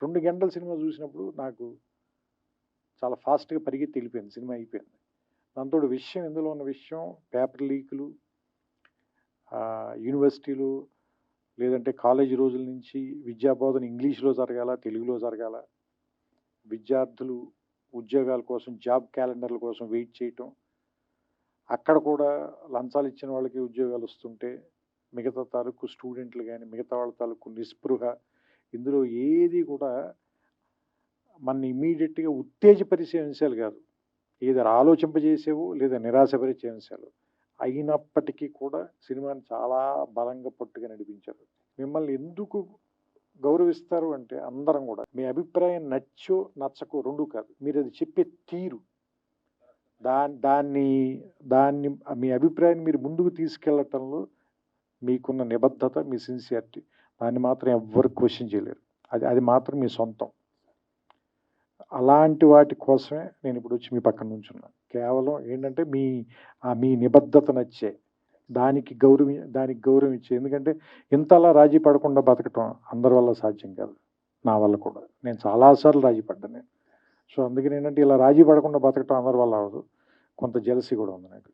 2 గంటల సినిమా చూసినప్పుడు నాకు చాలా ఫాస్ట్‌గా పరిగెత్తి వెళ్ళిపోయింది. సినిమా అయిపోయింది. దాంతోటి విషయం ఇందులో ఉన్న విషయం పేపర్ లీకులు, యూనివర్సిటీలు లేదంటే కాలేజీ రోజుల నుంచి విద్యా బోధన ఇంగ్లీష్‌లో జరగాల, తెలుగులో జరగాల. విద్యార్థులు ఉద్యోగాల కోసం, జాబ్ క్యాలెండర్ల కోసం వెయిట్ చేయటం. అక్కడ కూడా లంచాలు ఇచ్చిన వాళ్ళకి ఉద్యోగాలు వస్తుంటే, మిగతా తాలూకు స్టూడెంట్లు గాని, మిగతా వాళ్ళ తాలూకు నిస్పృహ, ఇందులో ఏది కూడా మనని ఇమ్మీడియేట్‌గా ఉత్తేజపరిచే అంశాలు కాదు. ఏదైనా ఆలోచింపజేసేవో లేదా నిరాశపరిచే అంశాలు. అయినప్పటికీ కూడా సినిమాని చాలా బలంగా పట్టుగా నడిపించారు. మిమ్మల్ని ఎందుకు గౌరవిస్తారు అంటే అందరం కూడా మీ అభిప్రాయం నచ్చో నచ్చకో 2 కాదు. మీరది చెప్పే తీరు. దాన్ని దాన్ని మీ అభిప్రాయాన్ని మీరు ముందుకు తీసుకెళ్ళటంలో మీకున్న నిబద్ధత, మీ సిన్సియారిటీ దాన్ని మాత్రం ఎవ్వరు క్వెషన్ చేయలేరు. అది మాత్రం మీ సొంతం. అలాంటి వాటి కోసమే నేనిప్పుడు వచ్చి మీ పక్కన నుంచున్నాను. కేవలం ఏంటంటే మీ నిబద్ధత నచ్చే, దానికి గౌరవం ఇచ్చే. ఎందుకంటే ఇంతలా రాజీ పడకుండా బతకటం అందరి వల్ల సాధ్యం కాదు. నా వల్ల కూడా. నేను చాలా సార్లు రాజీ పడ్డాను నేను. సో, అందుకని ఏంటంటే ఇలా రాజీ పడకుండా బతకటం అందరి వల్ల అవ్వదు. కొంత జెలసీ కూడా ఉంది నాకు.